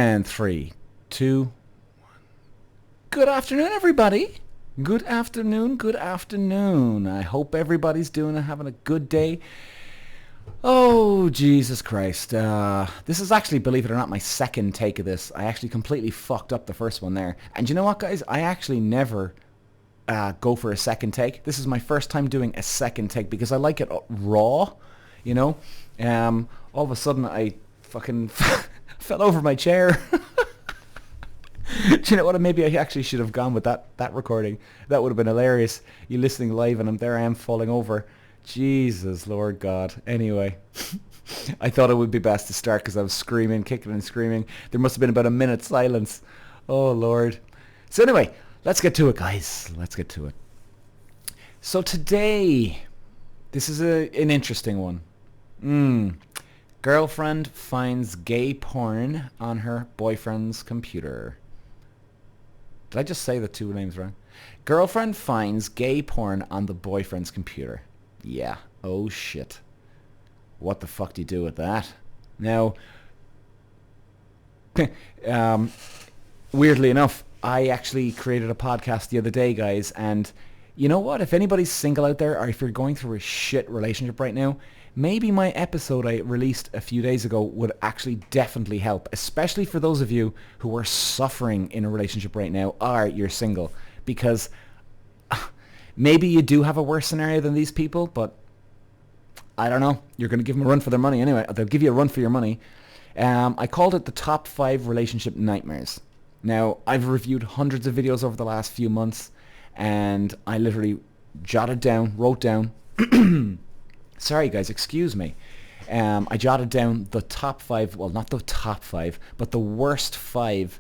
And 3, 2. Good afternoon, everybody. Good afternoon, good afternoon. I hope everybody's having a good day. Oh, Jesus Christ. This is actually, believe it or not, my second take of this. I actually completely fucked up the first one there. And you know what, guys? I actually never go for a second take. This is my first time doing a second take because I like it raw, you know? All of a sudden, I fucking fell over my chair. Do you know what? Maybe I actually should have gone with that recording. That would have been hilarious. You listening live and I am falling over. Jesus, Lord God. Anyway, I thought it would be best to start because I was screaming, kicking and screaming. There must have been about a minute silence. Oh, Lord. So anyway, let's get to it, guys. Let's get to it. So today, this is an interesting one. Girlfriend finds gay porn on her boyfriend's computer. Did I just say the two names wrong? Girlfriend finds gay porn on the boyfriend's computer. Yeah. Oh, shit. What the fuck do you do with that? Now, weirdly enough, I actually created a podcast the other day, guys, and you know what? If anybody's single out there, or if you're going through a shit relationship right now, maybe my episode I released a few days ago would actually definitely help, especially for those of you who are suffering in a relationship right now, or you're single, because maybe you do have a worse scenario than these people, but I don't know. You're going to give them a run for their money anyway. They'll give you a run for your money. I called it the top 5 relationship nightmares. Now, I've reviewed hundreds of videos over the last few months, and I literally wrote down, sorry guys, excuse me. I jotted down the top 5, well, not the top 5, but the worst 5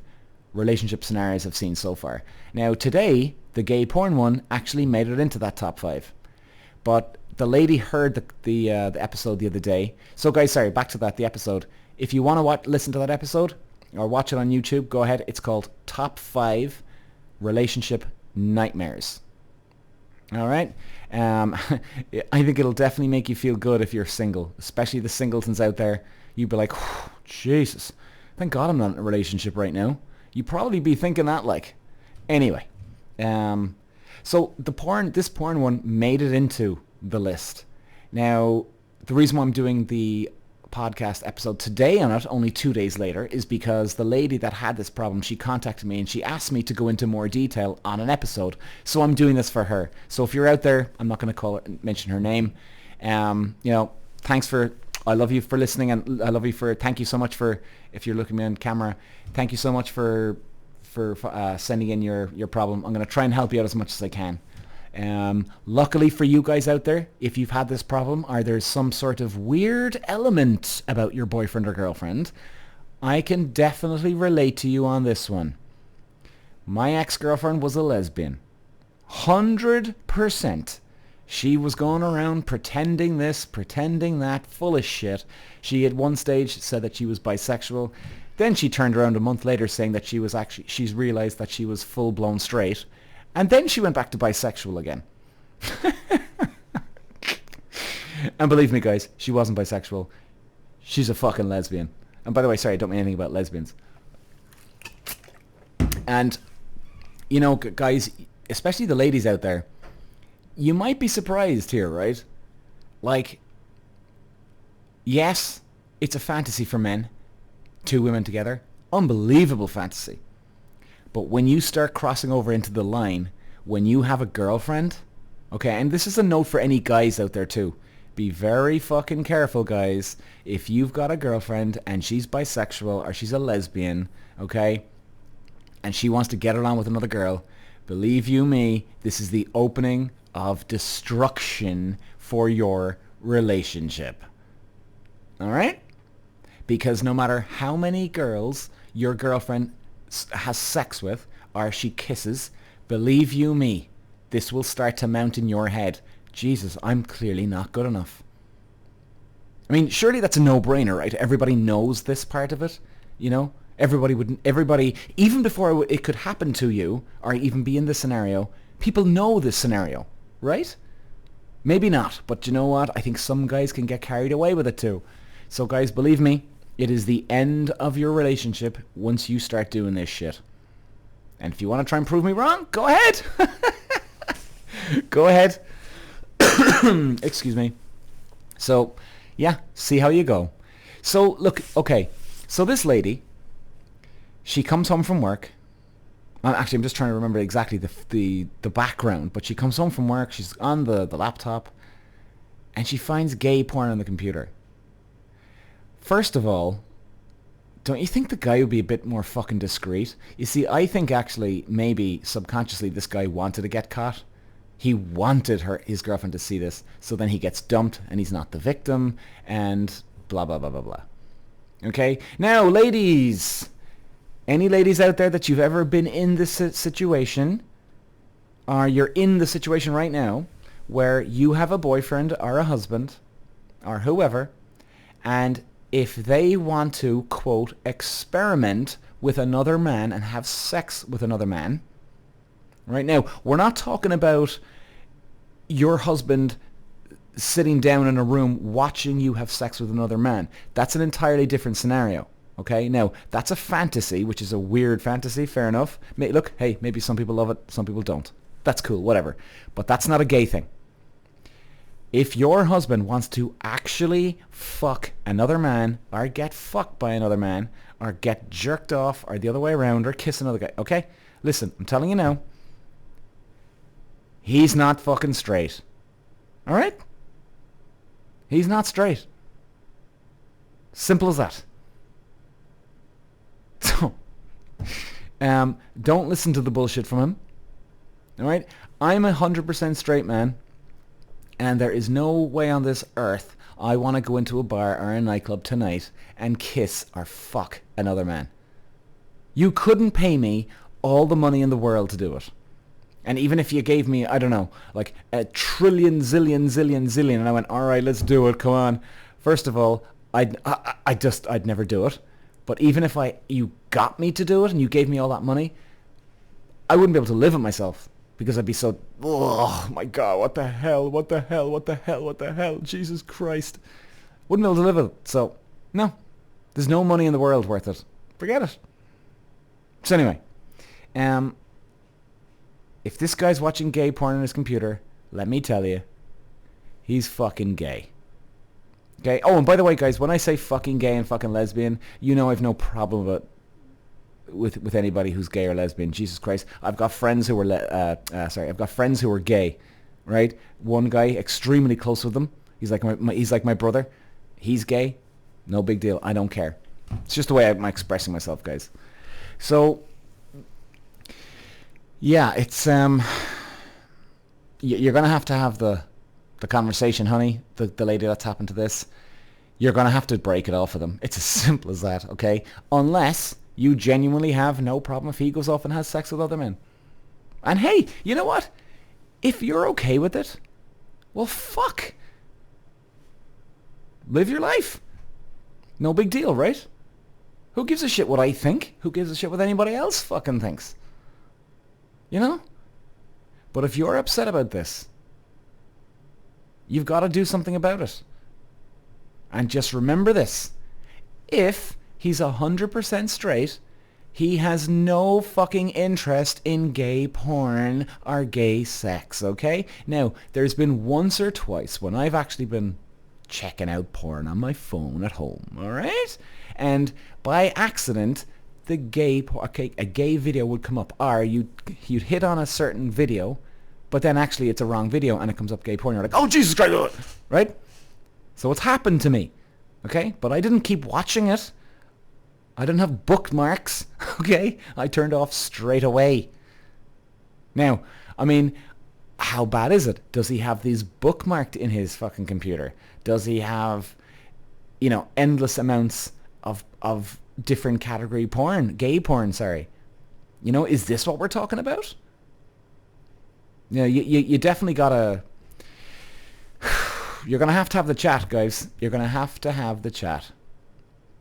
relationship scenarios I've seen so far. Now, today, the gay porn one actually made it into that top 5. But the lady heard the episode the other day. So guys, sorry, back to the episode. If you want to listen to that episode or watch it on YouTube, go ahead. It's called Top 5 Relationship Nightmares. All right. I think it'll definitely make you feel good if you're single, especially the singletons out there. You'd be like, Jesus, thank God I'm not in a relationship right now. You'd probably be thinking that like. Anyway, so this porn one made it into the list. Now, the reason why I'm doing the podcast episode today on it, only 2 days later, is because the lady that had this problem, she contacted me and she asked me to go into more detail on an episode. So I'm doing this for her. So if you're out there, I'm not going to mention her name. I love you for listening, and thank you so much for, if you're looking at me on camera, thank you so much for sending in your problem. I'm going to try and help you out as much as I can. Luckily for you guys out there, if you've had this problem or there's some sort of weird element about your boyfriend or girlfriend, I can definitely relate to you on this one. My ex-girlfriend was a lesbian. 100%. She was going around pretending this, pretending that, full of shit. She at one stage said that she was bisexual. Then she turned around a month later saying that she's realized that she was full-blown straight. And then she went back to bisexual again. And believe me, guys, she wasn't bisexual. She's a fucking lesbian. And by the way, sorry, I don't mean anything about lesbians. And, you know, guys, especially the ladies out there, you might be surprised here, right? Like, yes, it's a fantasy for men. 2 women together. Unbelievable fantasy. But when you start crossing over into the line, when you have a girlfriend, okay, and this is a note for any guys out there too. Be very fucking careful, guys. If you've got a girlfriend and she's bisexual or she's a lesbian, okay, and she wants to get along with another girl, believe you me, this is the opening of destruction for your relationship. All right? Because no matter how many girls your girlfriend has sex with or she kisses, believe you me, this will start to mount in your head. Jesus, I'm clearly not good enough. I mean, surely that's a no-brainer, right? Everybody knows this part of it, you know? Everybody, even before it could happen to you or even be in this scenario, people know this scenario, right? Maybe not, but you know what? I think some guys can get carried away with it too. So guys, believe me, It is the end of your relationship once you start doing this shit. And if you want to try and prove me wrong, go ahead. Go ahead. Excuse me. So, yeah, see how you go. So, look, okay. So this lady, she comes home from work. Actually, I'm just trying to remember exactly the background. But she comes home from work. She's on the laptop. And she finds gay porn on the computer. First of all, don't you think the guy would be a bit more fucking discreet? You see, I think actually maybe subconsciously this guy wanted to get caught. He wanted his girlfriend to see this, so then he gets dumped and he's not the victim and blah, blah, blah, blah, blah. Okay? Now, ladies, any ladies out there that you've ever been in this situation, or you're in the situation right now, where you have a boyfriend or a husband or whoever, and if they want to, quote, experiment with another man and have sex with another man, right now, we're not talking about your husband sitting down in a room watching you have sex with another man. That's an entirely different scenario. Okay, now that's a fantasy, which is a weird fantasy, fair enough. Look, hey, maybe some people love it, some people don't. That's cool, whatever. But that's not a gay thing. If your husband wants to actually fuck another man, or get fucked by another man, or get jerked off, or the other way around, or kiss another guy, okay? Listen, I'm telling you now, he's not fucking straight. Alright? He's not straight. Simple as that. So, don't listen to the bullshit from him. Alright? I'm 100% straight man. And there is no way on this earth I want to go into a bar or a nightclub tonight and kiss or fuck another man. You couldn't pay me all the money in the world to do it. And even if you gave me, I don't know, like a trillion, zillion, zillion, zillion, and I went, all right, let's do it, come on. First of all, I'd never do it. But even if you got me to do it and you gave me all that money, I wouldn't be able to live with myself. Because I'd be so, oh my God, what the hell, what the hell, what the hell, what the hell, Jesus Christ. Wouldn't be able to live with it. So, no. There's no money in the world worth it. Forget it. So anyway, if this guy's watching gay porn on his computer, let me tell you, he's fucking gay. Okay? Oh, and by the way, guys, when I say fucking gay and fucking lesbian, you know I've no problem with anybody who's gay or lesbian. Jesus Christ, I've got friends who were I've got friends who are gay, right? One guy extremely close with them. He's like my brother. He's gay. No big deal. I don't care. It's just the way I'm expressing myself, guys. So yeah, it's you're gonna have to have the conversation, honey. The lady that's happened to this, you're gonna have to break it off with them. It's as simple as that, okay? Unless you genuinely have no problem if he goes off and has sex with other men. And hey, you know what? If you're okay with it, well, fuck. Live your life. No big deal, right? Who gives a shit what I think? Who gives a shit what anybody else fucking thinks? You know? But if you're upset about this, you've got to do something about it. And just remember this. If he's 100% straight, he has no fucking interest in gay porn or gay sex, okay? Now, there's been once or twice when I've actually been checking out porn on my phone at home, alright? And by accident, a gay video would come up, or you'd hit on a certain video, but then actually it's a wrong video and it comes up gay porn. You're like, oh, Jesus Christ, right? So it's happened to me, okay? But I didn't keep watching it. I didn't have bookmarks, okay? I turned off straight away. Now, I mean, how bad is it? Does he have these bookmarked in his fucking computer? Does he have, endless amounts of different category porn, gay porn, sorry? Is this what we're talking about? You definitely gotta, you're gonna have to have the chat, guys. You're gonna have to have the chat.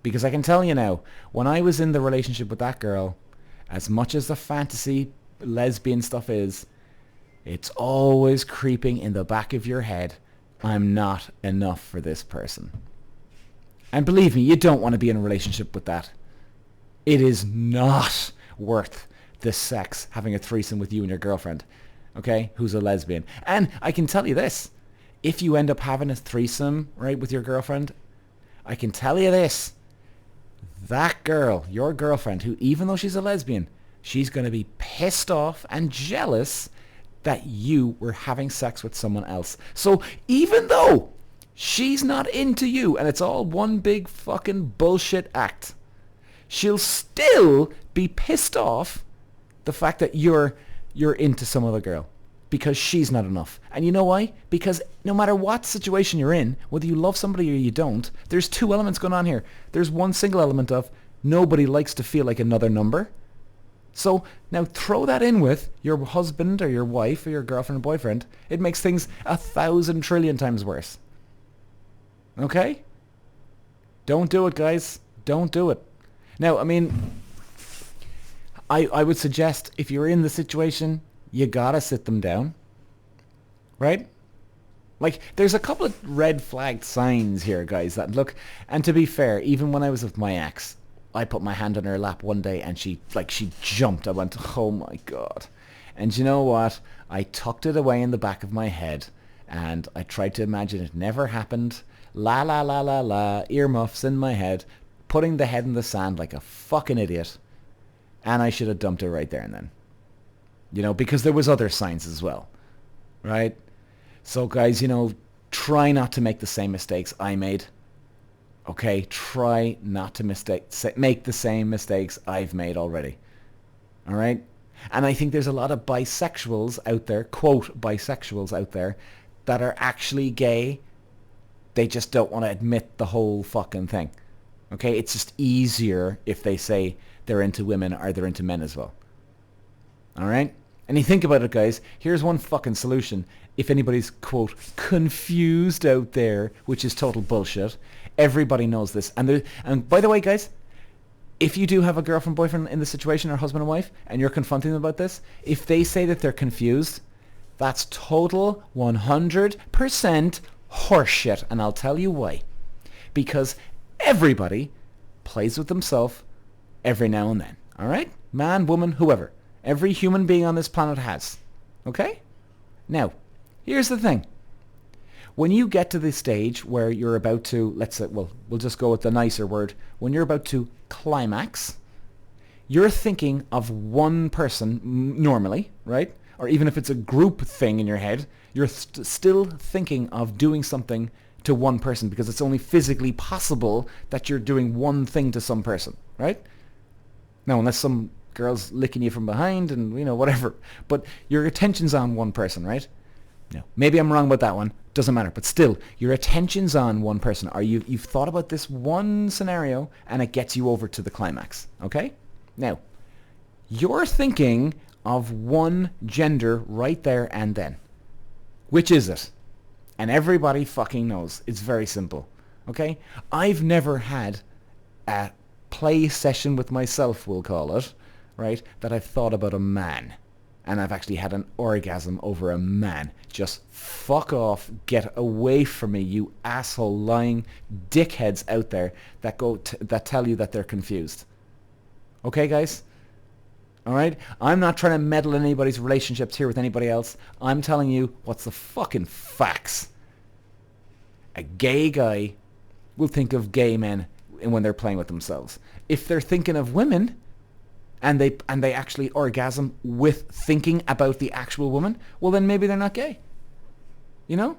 Because I can tell you now, when I was in the relationship with that girl, as much as the fantasy lesbian stuff is, it's always creeping in the back of your head, I'm not enough for this person. And believe me, you don't want to be in a relationship with that. It is not worth the sex having a threesome with you and your girlfriend, okay, who's a lesbian. And I can tell you this, if you end up having a threesome, right, with your girlfriend, I can tell you this, that girl, your girlfriend, who even though she's a lesbian, she's going to be pissed off and jealous that you were having sex with someone else. So even though she's not into you and it's all one big fucking bullshit act, she'll still be pissed off the fact that you're into some other girl because she's not enough. And you know why? Because no matter what situation you're in, whether you love somebody or you don't, there's two elements going on here. There's one single element of nobody likes to feel like another number. So now throw that in with your husband or your wife or your girlfriend or boyfriend. It makes things 1,000 trillion times worse. Okay? Don't do it, guys. Don't do it. Now, I mean, I would suggest if you're in the situation, you gotta sit them down. Right? Like, there's a couple of red flag signs here, guys, that look, and to be fair, even when I was with my ex, I put my hand on her lap one day and she jumped. I went, oh my God. And you know what? I tucked it away in the back of my head and I tried to imagine it never happened. La la la la la, earmuffs in my head, putting the head in the sand like a fucking idiot. And I should have dumped her right there and then. You know, because there was other signs as well. Right? So guys, you know, try not to make the same mistakes I made. Okay, try not to make the same mistakes I've made already. All right? And I think there's a lot of bisexuals out there, quote, bisexuals out there, that are actually gay. They just don't want to admit the whole fucking thing. Okay? It's just easier if they say they're into women or they're into men as well. All right? And you think about it, guys, here's one fucking solution. If anybody's, quote, confused out there, which is total bullshit, everybody knows this. And by the way, guys, if you do have a girlfriend, boyfriend in the situation, or husband and wife, and you're confronting them about this, if they say that they're confused, that's total 100% horseshit. And I'll tell you why. Because everybody plays with themselves every now and then. All right? Man, woman, whoever. Every human being on this planet has. Okay? Now, here's the thing. When you get to the stage where you're about to, let's say, well, we'll just go with the nicer word. When you're about to climax, you're thinking of one person normally, right? Or even if it's a group thing in your head, you're still thinking of doing something to one person because it's only physically possible that you're doing one thing to some person, right? Now, unless some girl's licking you from behind and, you know, whatever. But your attention's on one person, right? No. Maybe I'm wrong about that one. Doesn't matter. But still, your attention's on one person. Or you've thought about this one scenario and it gets you over to the climax. Okay? Now, you're thinking of one gender right there and then. Which is it? And everybody fucking knows. It's very simple. Okay? I've never had a play session with myself, we'll call it, right, that I've thought about a man. And I've actually had an orgasm over a man. Just fuck off. Get away from me, you asshole lying dickheads out there that that tell you that they're confused. Okay, guys? All right? I'm not trying to meddle in anybody's relationships here with anybody else. I'm telling you what's the fucking facts. A gay guy will think of gay men when they're playing with themselves. If they're thinking of women, and they actually orgasm with thinking about the actual woman, well then maybe they're not gay. You know?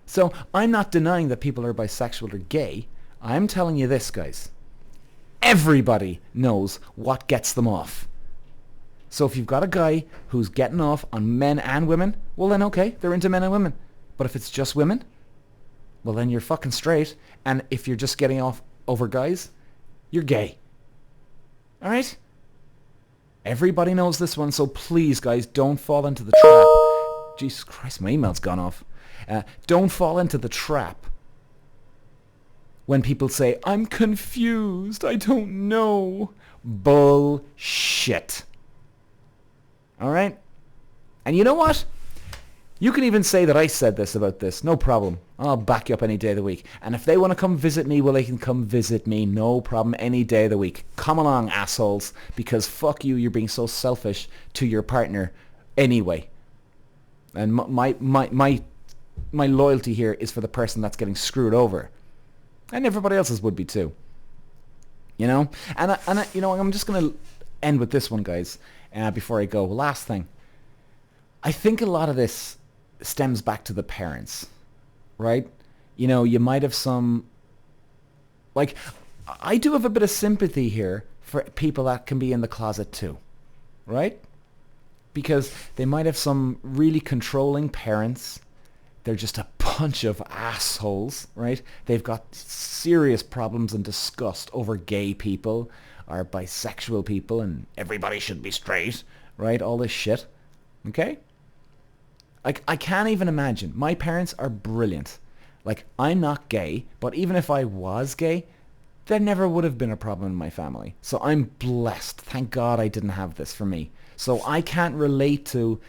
So I'm not denying that people are bisexual or gay. I'm telling you this, guys. Everybody knows what gets them off. So if you've got a guy who's getting off on men and women, well then okay, they're into men and women. But if it's just women, well then you're fucking straight. And if you're just getting off over guys, you're gay. All right? Everybody knows this one, so please, guys, don't fall into the trap. Jesus Christ, my email's gone off. Don't fall into the trap when people say, I'm confused, I don't know. Bullshit. All right? And you know what? You can even say that I said this about this. No problem. I'll back you up any day of the week. And if they want to come visit me, well, they can come visit me. No problem. Any day of the week. Come along, assholes. Because fuck you, you're being so selfish to your partner anyway. And my loyalty here is for the person that's getting screwed over. And everybody else's would be too. You know? And you know, I'm just going to end with this one, guys, before I go. Last thing. I think a lot of this stems back to the parents. Right? You know, you might have some... Like, I do have a bit of sympathy here for people that can be in the closet too. Right? Because they might have some really controlling parents. They're just a bunch of assholes, right? They've got serious problems and disgust over gay people or bisexual people and everybody should be straight, right? All this shit. Okay? Like, I can't even imagine. My parents are brilliant. Like, I'm not gay, but even if I was gay, there never would have been a problem in my family. So I'm blessed. Thank God I didn't have this for me. So I can't relate to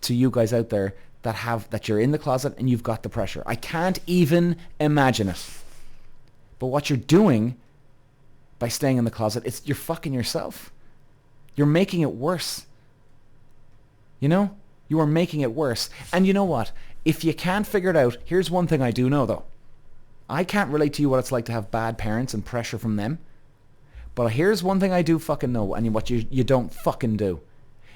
you guys out there that you're in the closet and you've got the pressure. I can't even imagine it. But what you're doing by staying in the closet, you're fucking yourself. You're making it worse. You know? You are making it worse. And you know what? If you can't figure it out, here's one thing I do know though. I can't relate to you what it's like to have bad parents and pressure from them. But here's one thing I do fucking know, and what you don't fucking do.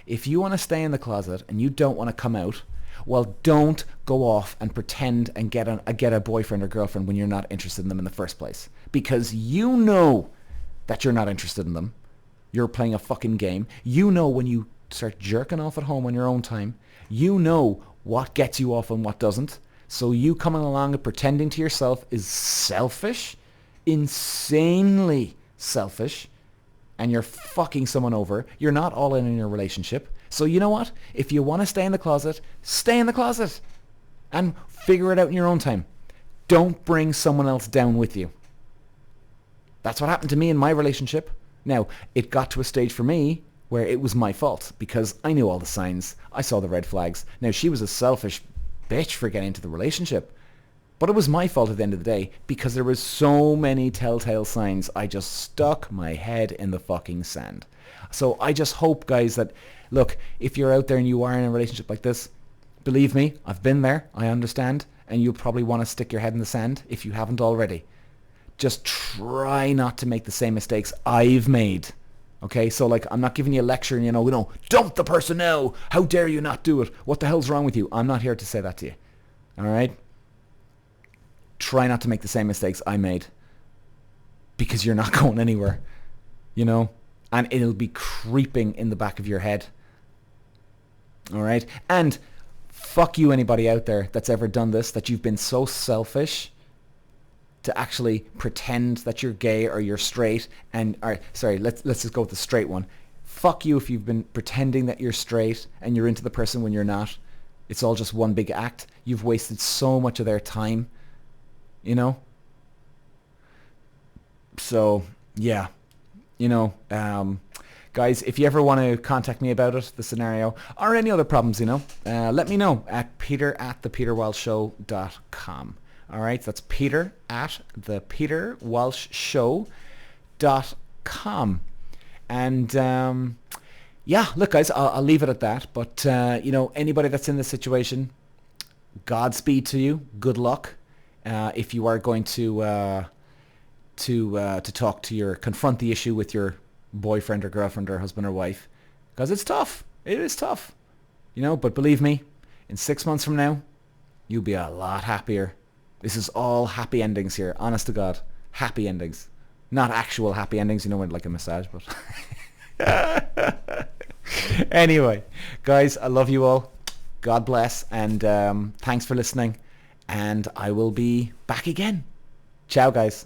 If you want to stay in the closet and you don't want to come out, well, don't go off and pretend and get a boyfriend or girlfriend when you're not interested in them in the first place. Because you know that you're not interested in them. You're playing a fucking game. You know when you start jerking off at home on your own time. You know what gets you off and what doesn't. So you coming along and pretending to yourself is selfish, insanely selfish, and you're fucking someone over. You're not all in your relationship. So you know what? If you want to stay in the closet, stay in the closet and figure it out in your own time. Don't bring someone else down with you. That's what happened to me in my relationship. Now, it got to a stage for me where it was my fault because I knew all the signs. I saw the red flags. Now, she was a selfish bitch for getting into the relationship. But it was my fault at the end of the day because there was so many telltale signs. I just stuck my head in the fucking sand. So I just hope, guys, that, look, if you're out there and you are in a relationship like this, believe me, I've been there, I understand, and you'll probably want to stick your head in the sand if you haven't already. Just try not to make the same mistakes I've made. Okay, so like, I'm not giving you a lecture and, dump the person now. How dare you not do it? What the hell's wrong with you? I'm not here to say that to you. All right? Try not to make the same mistakes I made because you're not going anywhere, and it'll be creeping in the back of your head. All right? And fuck you, anybody out there that's ever done this, that you've been so selfish to actually pretend that you're gay or you're straight. And let's just go with the straight one. Fuck you if you've been pretending that you're straight and you're into the person when you're not. It's all just one big act. You've wasted so much of their time. So yeah, guys, if you ever want to contact me about it, the scenario, or any other problems, let me know at peter@thepeterwalshshow.com. All right, that's peter@thepeterwalshshow.com. And yeah, look, guys, I'll leave it at that. But anybody that's in this situation, Godspeed to you. Good luck. If you are going to confront the issue with your boyfriend or girlfriend or husband or wife, because it's tough. It is tough, but believe me, in 6 months from now, you'll be a lot happier. This is all happy endings here. Honest to God, happy endings. Not actual happy endings, like a massage, but anyway, guys, I love you all. God bless, and thanks for listening. And I will be back again. Ciao, guys.